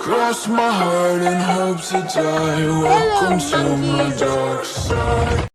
Cross my heart and hope to die. Welcome to my dark side.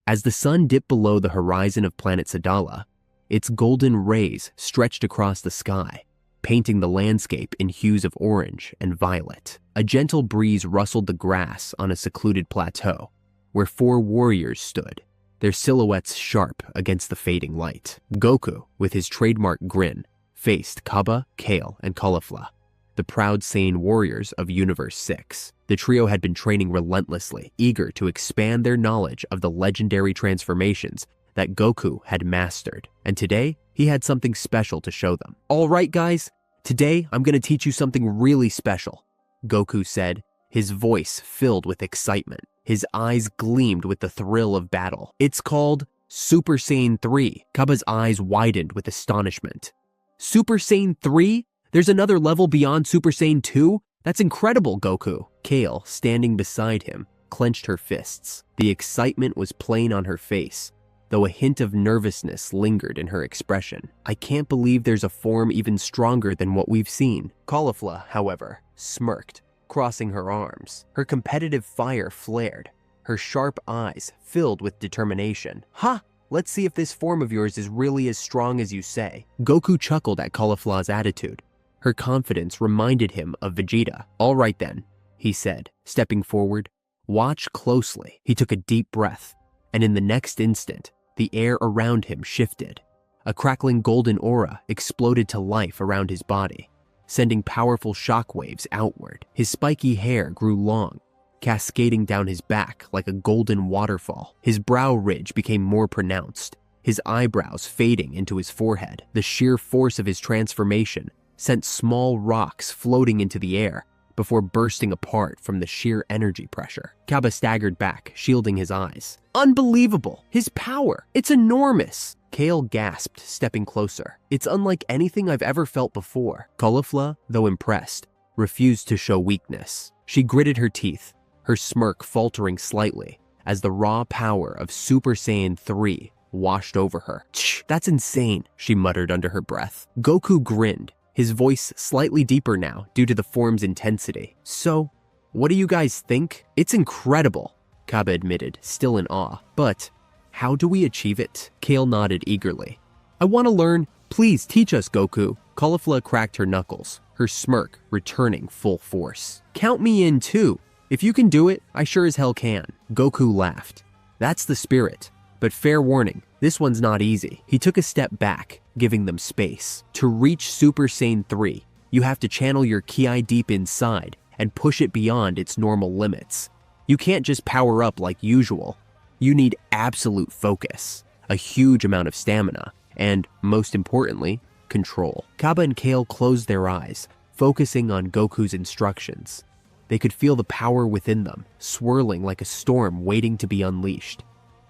As the sun dipped below the horizon of planet Sadala, its golden rays stretched across the sky, painting the landscape in hues of orange and violet. A gentle breeze rustled the grass on a secluded plateau, where 4 warriors stood, their silhouettes sharp against the fading light. Goku, with his trademark grin, faced Cabba, Kale, and Caulifla, the proud Saiyan warriors of Universe 6. The trio had been training relentlessly, eager to expand their knowledge of the legendary transformations that Goku had mastered, and today he had something special to show them. "All right, guys, today I'm going to teach you something really special," Goku said, his voice filled with excitement. His eyes gleamed with the thrill of battle. "It's called Super Saiyan 3. Cabba's eyes widened with astonishment. "Super Saiyan 3? There's another level beyond Super Saiyan 2? That's incredible, Goku." Kale, standing beside him, clenched her fists. The excitement was plain on her face, though a hint of nervousness lingered in her expression. "I can't believe there's a form even stronger than what we've seen." Caulifla, however, smirked, crossing her arms. Her competitive fire flared, her sharp eyes filled with determination. "Ha! Let's see if this form of yours is really as strong as you say." Goku chuckled at Caulifla's attitude. Her confidence reminded him of Vegeta. "All right then," he said, stepping forward. "Watch closely." He took a deep breath, and in the next instant, the air around him shifted. A crackling golden aura exploded to life around his body, sending powerful shockwaves outward. His spiky hair grew long, cascading down his back like a golden waterfall. His brow ridge became more pronounced, his eyebrows fading into his forehead. The sheer force of his transformation sent small rocks floating into the air before bursting apart from the sheer energy pressure. Cabba staggered back, shielding his eyes. "Unbelievable! His power! It's enormous!" Kale gasped, stepping closer. "It's unlike anything I've ever felt before." Caulifla, though impressed, refused to show weakness. She gritted her teeth, her smirk faltering slightly as the raw power of Super Saiyan 3 washed over her. "Tch, that's insane," she muttered under her breath. Goku grinned, his voice slightly deeper now due to the form's intensity. "So, what do you guys think?" "It's incredible," Cabba admitted, still in awe. "But how do we achieve it?" Kale nodded eagerly. "I want to learn. Please teach us, Goku." Caulifla cracked her knuckles, her smirk returning full force. "Count me in too. If you can do it, I sure as hell can." Goku laughed. "That's the spirit. But fair warning, this one's not easy." He took a step back, giving them space. "To reach Super Saiyan 3, you have to channel your ki deep inside and push it beyond its normal limits. You can't just power up like usual. You need absolute focus, a huge amount of stamina, and, most importantly, control." Cabba and Kale closed their eyes, focusing on Goku's instructions. They could feel the power within them, swirling like a storm waiting to be unleashed.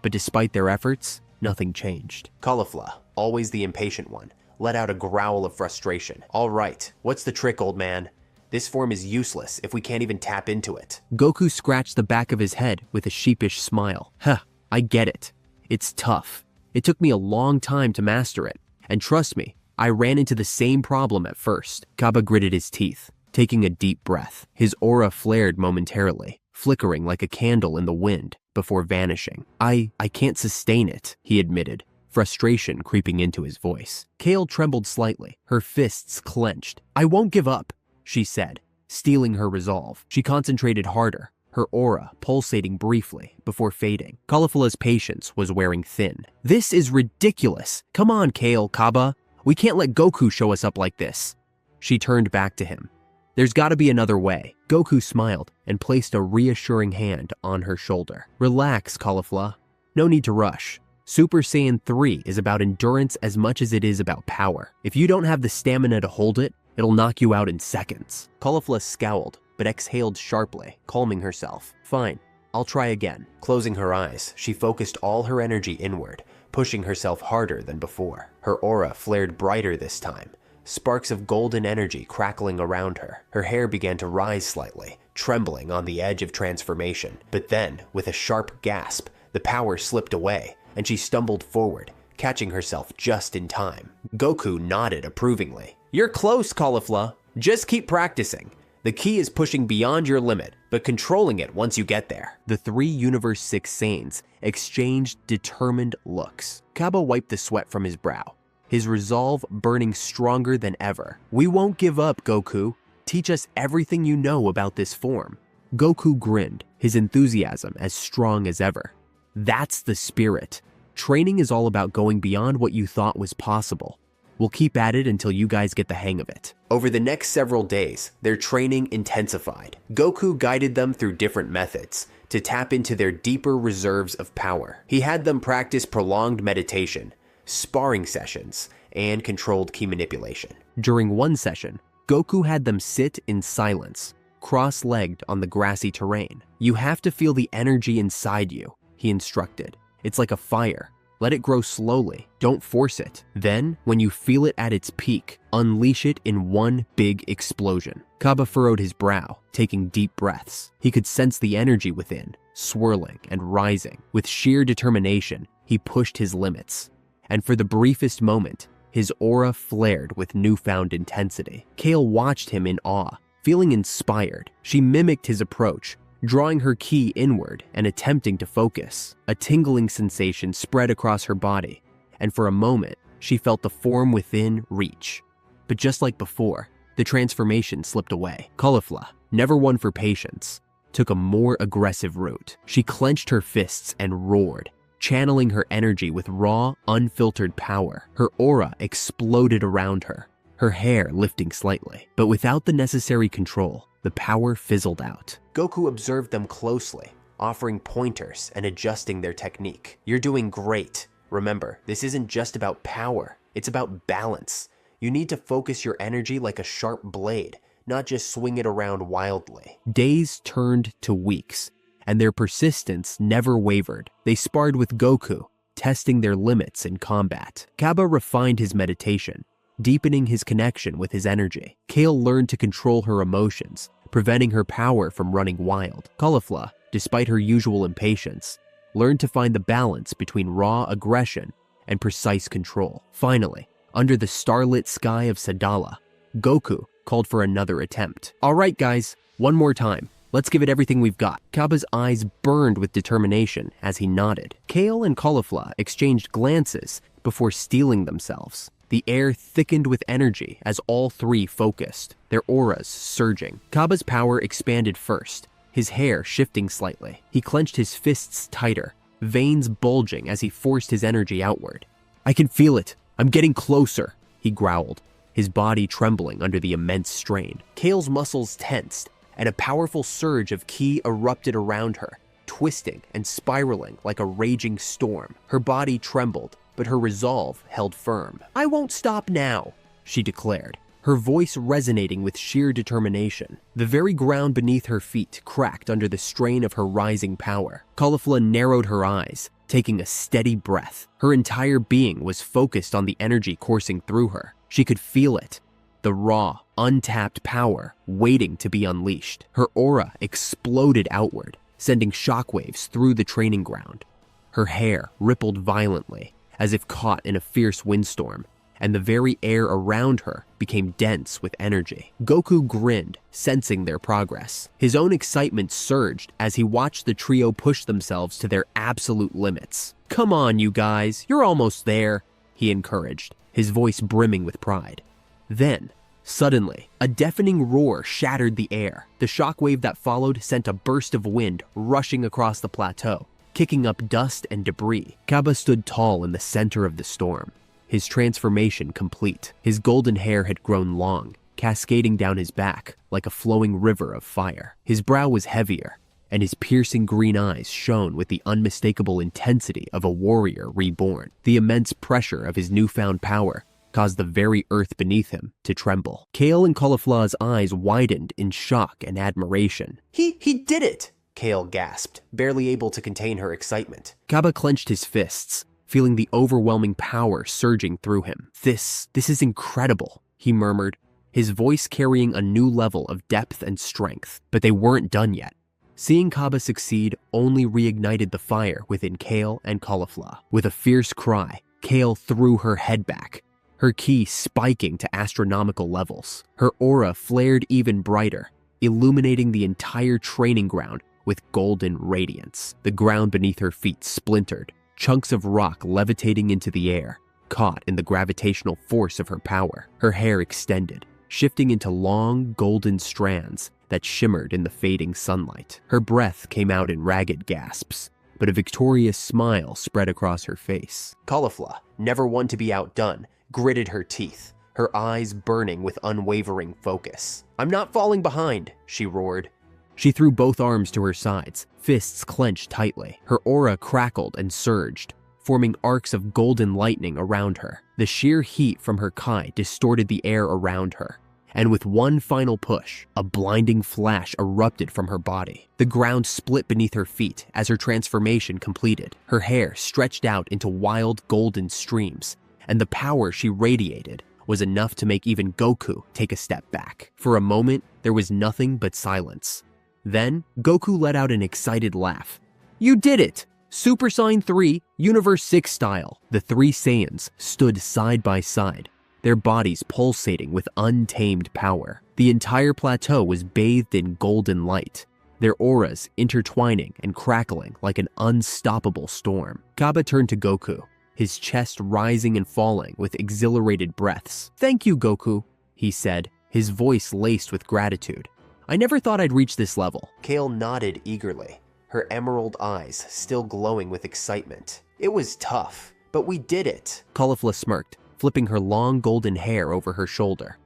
But despite their efforts, nothing changed. Caulifla, always the impatient one, let out a growl of frustration. "All right, what's the trick, old man? This form is useless if we can't even tap into it." Goku scratched the back of his head with a sheepish smile. "Huh, I get it. It's tough. It took me a long time to master it. And trust me, I ran into the same problem at first." Cabba gritted his teeth, taking a deep breath. His aura flared momentarily, flickering like a candle in the wind before vanishing. I can't sustain it," he admitted, frustration creeping into his voice. Kale trembled slightly, her fists clenched. "I won't give up," she said, steeling her resolve. She concentrated harder, her aura pulsating briefly before fading. Caulifla's patience was wearing thin. "This is ridiculous. Come on, Kale, Cabba. We can't let Goku show us up like this." She turned back to him. "There's gotta be another way." Goku smiled and placed a reassuring hand on her shoulder. "Relax, Caulifla. No need to rush. Super Saiyan 3 is about endurance as much as it is about power. If you don't have the stamina to hold it, it'll knock you out in seconds." Caulifla scowled, but exhaled sharply, calming herself. "Fine, I'll try again." Closing her eyes, she focused all her energy inward, pushing herself harder than before. Her aura flared brighter this time, sparks of golden energy crackling around her. Her hair began to rise slightly, trembling on the edge of transformation. But then, with a sharp gasp, the power slipped away, and she stumbled forward, catching herself just in time. Goku nodded approvingly. "You're close, Caulifla. Just keep practicing. The key is pushing beyond your limit, but controlling it once you get there." The three Universe 6 Saiyans exchanged determined looks. Cabba wiped the sweat from his brow, his resolve burning stronger than ever. "We won't give up, Goku. Teach us everything you know about this form." Goku grinned, his enthusiasm as strong as ever. "That's the spirit. Training is all about going beyond what you thought was possible. We'll keep at it until you guys get the hang of it." Over the next several days, their training intensified. Goku guided them through different methods to tap into their deeper reserves of power. He had them practice prolonged meditation, sparring sessions, and controlled ki manipulation. During one session, Goku had them sit in silence, cross-legged on the grassy terrain. "You have to feel the energy inside you," he instructed. "It's like a fire. Let it grow slowly, don't force it. Then, when you feel it at its peak, unleash it in one big explosion." Cabba furrowed his brow, taking deep breaths. He could sense the energy within, swirling and rising. With sheer determination, he pushed his limits. And for the briefest moment, his aura flared with newfound intensity. Kale watched him in awe, feeling inspired. She mimicked his approach, drawing her ki inward and attempting to focus. A tingling sensation spread across her body, and for a moment, she felt the form within reach. But just like before, the transformation slipped away. Caulifla, never one for patience, took a more aggressive route. She clenched her fists and roared, channeling her energy with raw, unfiltered power. Her aura exploded around her, her hair lifting slightly. But without the necessary control, the power fizzled out. Goku observed them closely, offering pointers and adjusting their technique. "You're doing great. Remember, this isn't just about power, it's about balance. You need to focus your energy like a sharp blade, not just swing it around wildly." Days turned to weeks, and their persistence never wavered. They sparred with Goku, testing their limits in combat. Cabba refined his meditation, deepening his connection with his energy. Kale learned to control her emotions, preventing her power from running wild. Caulifla, despite her usual impatience, learned to find the balance between raw aggression and precise control. Finally, under the starlit sky of Sadala, Goku called for another attempt. "All right, guys, one more time. Let's give it everything we've got." Cabba's eyes burned with determination as he nodded. Kale and Caulifla exchanged glances before steeling themselves. The air thickened with energy as all three focused, their auras surging. Cabba's power expanded first, his hair shifting slightly. He clenched his fists tighter, veins bulging as he forced his energy outward. "I can feel it. I'm getting closer," he growled, his body trembling under the immense strain. Kale's muscles tensed, and a powerful surge of ki erupted around her, twisting and spiraling like a raging storm. Her body trembled, but her resolve held firm. "I won't stop now," she declared, her voice resonating with sheer determination. The very ground beneath her feet cracked under the strain of her rising power. Caulifla narrowed her eyes, taking a steady breath. Her entire being was focused on the energy coursing through her. She could feel it, the raw, untapped power waiting to be unleashed. Her aura exploded outward, sending shockwaves through the training ground. Her hair rippled violently, as if caught in a fierce windstorm, and the very air around her became dense with energy. Goku grinned, sensing their progress. His own excitement surged as he watched the trio push themselves to their absolute limits. "Come on, you guys, you're almost there," he encouraged, his voice brimming with pride. Then, suddenly, a deafening roar shattered the air. The shockwave that followed sent a burst of wind rushing across the plateau, kicking up dust and debris. Cabba stood tall in the center of the storm, his transformation complete. His golden hair had grown long, cascading down his back like a flowing river of fire. His brow was heavier, and his piercing green eyes shone with the unmistakable intensity of a warrior reborn. The immense pressure of his newfound power caused the very earth beneath him to tremble. Kale and Caulifla's eyes widened in shock and admiration. He did it!" Kale gasped, barely able to contain her excitement. Cabba clenched his fists, feeling the overwhelming power surging through him. This is incredible," he murmured, his voice carrying a new level of depth and strength. But they weren't done yet. Seeing Cabba succeed only reignited the fire within Kale and Caulifla. With a fierce cry, Kale threw her head back, her ki spiking to astronomical levels. Her aura flared even brighter, illuminating the entire training ground with golden radiance. The ground beneath her feet splintered, chunks of rock levitating into the air, caught in the gravitational force of her power. Her hair extended, shifting into long golden strands that shimmered in the fading sunlight. Her breath came out in ragged gasps, but a victorious smile spread across her face. Caulifla, never one to be outdone, gritted her teeth, her eyes burning with unwavering focus. "I'm not falling behind," she roared. She threw both arms to her sides, fists clenched tightly. Her aura crackled and surged, forming arcs of golden lightning around her. The sheer heat from her kai distorted the air around her, and with one final push, a blinding flash erupted from her body. The ground split beneath her feet as her transformation completed. Her hair stretched out into wild golden streams, and the power she radiated was enough to make even Goku take a step back. For a moment, there was nothing but silence. Then, Goku let out an excited laugh. "You did it! Super Saiyan 3, Universe 6 style." The three Saiyans stood side by side, their bodies pulsating with untamed power. The entire plateau was bathed in golden light, their auras intertwining and crackling like an unstoppable storm. Cabba turned to Goku, his chest rising and falling with exhilarated breaths. "Thank you, Goku," he said, his voice laced with gratitude. "I never thought I'd reach this level." Kale nodded eagerly, her emerald eyes still glowing with excitement. "It was tough, but we did it." Caulifla smirked, flipping her long golden hair over her shoulder.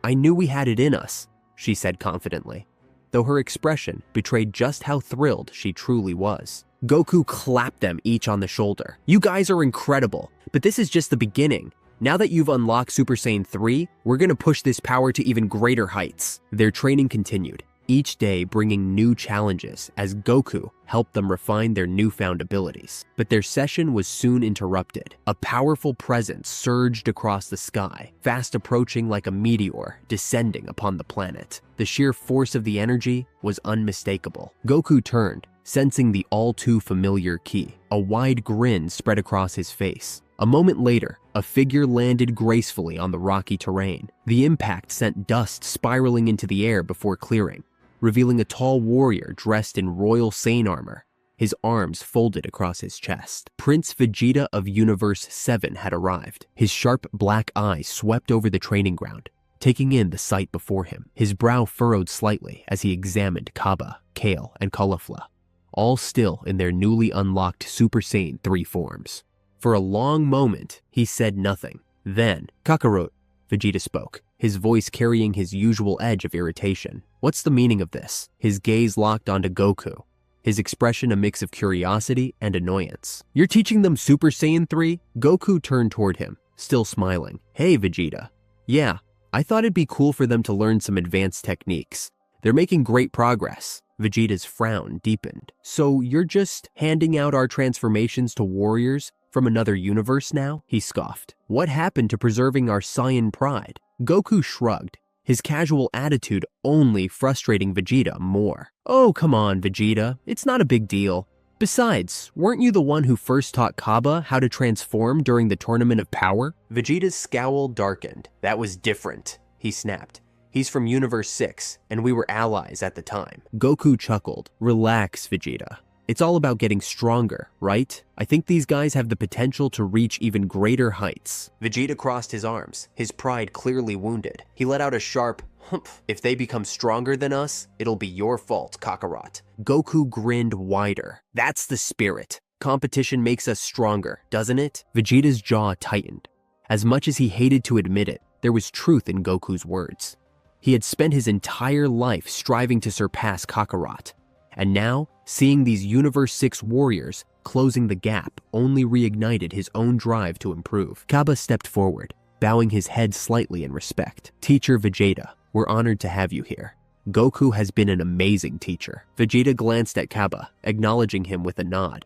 I knew we had it in us," she said confidently, though her expression betrayed just how thrilled she truly was. Goku clapped them each on the shoulder. "You guys are incredible, but this is just the beginning. Now that you've unlocked Super Saiyan 3, we're gonna push this power to even greater heights." Their training continued, each day bringing new challenges as Goku helped them refine their newfound abilities. But their session was soon interrupted. A powerful presence surged across the sky, fast approaching like a meteor descending upon the planet. The sheer force of the energy was unmistakable. Goku turned, sensing the all-too-familiar ki. A wide grin spread across his face. A moment later, a figure landed gracefully on the rocky terrain. The impact sent dust spiraling into the air before clearing, revealing a tall warrior dressed in royal Saiyan armor, his arms folded across his chest. Prince Vegeta of Universe 7 had arrived. His sharp black eyes swept over the training ground, taking in the sight before him. His brow furrowed slightly as he examined Cabba, Kale, and Caulifla, all still in their newly unlocked Super Saiyan 3 forms. For a long moment, he said nothing. Then, "Kakarot," Vegeta spoke, his voice carrying his usual edge of irritation. "What's the meaning of this?" His gaze locked onto Goku, his expression a mix of curiosity and annoyance. "You're teaching them Super Saiyan 3? Goku turned toward him, still smiling. "Hey, Vegeta. Yeah, I thought it'd be cool for them to learn some advanced techniques. They're making great progress." Vegeta's frown deepened. "So you're just handing out our transformations to warriors from another universe now?" he scoffed. "What happened to preserving our Saiyan pride?" Goku shrugged, his casual attitude only frustrating Vegeta more. "Oh, come on, Vegeta. It's not a big deal. Besides, weren't you the one who first taught Cabba how to transform during the Tournament of Power?" Vegeta's scowl darkened. "That was different," he snapped. "He's from Universe 6, and we were allies at the time." Goku chuckled. "Relax, Vegeta. It's all about getting stronger, right? I think these guys have the potential to reach even greater heights." Vegeta crossed his arms, his pride clearly wounded. He let out a sharp, "Humph. If they become stronger than us, it'll be your fault, Kakarot." Goku grinned wider. "That's the spirit. Competition makes us stronger, doesn't it?" Vegeta's jaw tightened. As much as he hated to admit it, there was truth in Goku's words. He had spent his entire life striving to surpass Kakarot, and now, seeing these Universe 6 warriors closing the gap only reignited his own drive to improve. Cabba stepped forward, bowing his head slightly in respect. "Teacher Vegeta, we're honored to have you here. Goku has been an amazing teacher." Vegeta glanced at Cabba, acknowledging him with a nod.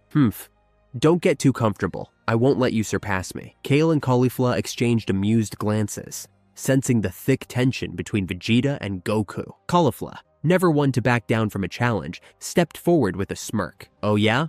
Don't get too comfortable. I won't let you surpass me." Kale and Caulifla exchanged amused glances, sensing the thick tension between Vegeta and Goku. Caulifla, never one to back down from a challenge, stepped forward with a smirk. "Oh yeah?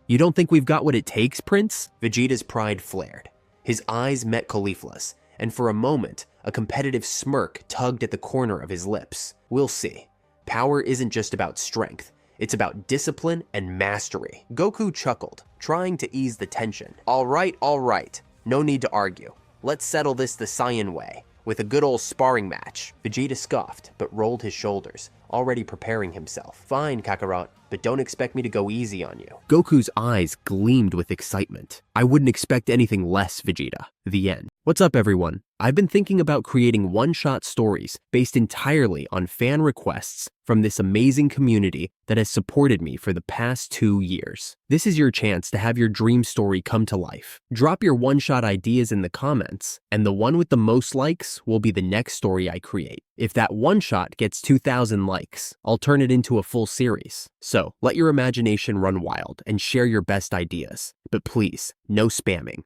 You don't think we've got what it takes, Prince?" Vegeta's pride flared. His eyes met Caulifla's, and for a moment, a competitive smirk tugged at the corner of his lips. We'll see. Power isn't just about strength. It's about discipline and mastery. Goku chuckled, trying to ease the tension. All right. No need to argue. Let's settle this the Saiyan way, with a good old sparring match. Vegeta scoffed, but rolled his shoulders, already preparing himself. Fine, Kakarot, but don't expect me to go easy on you. Goku's eyes gleamed with excitement. I wouldn't expect anything less, Vegeta. The end. What's up, everyone? I've been thinking about creating one-shot stories based entirely on fan requests from this amazing community that has supported me for the past 2 years. This is your chance to have your dream story come to life. Drop your one-shot ideas in the comments, and the one with the most likes will be the next story I create. If that one-shot gets 2,000 likes, I'll turn it into a full series. So, let your imagination run wild and share your best ideas. But please, no spamming.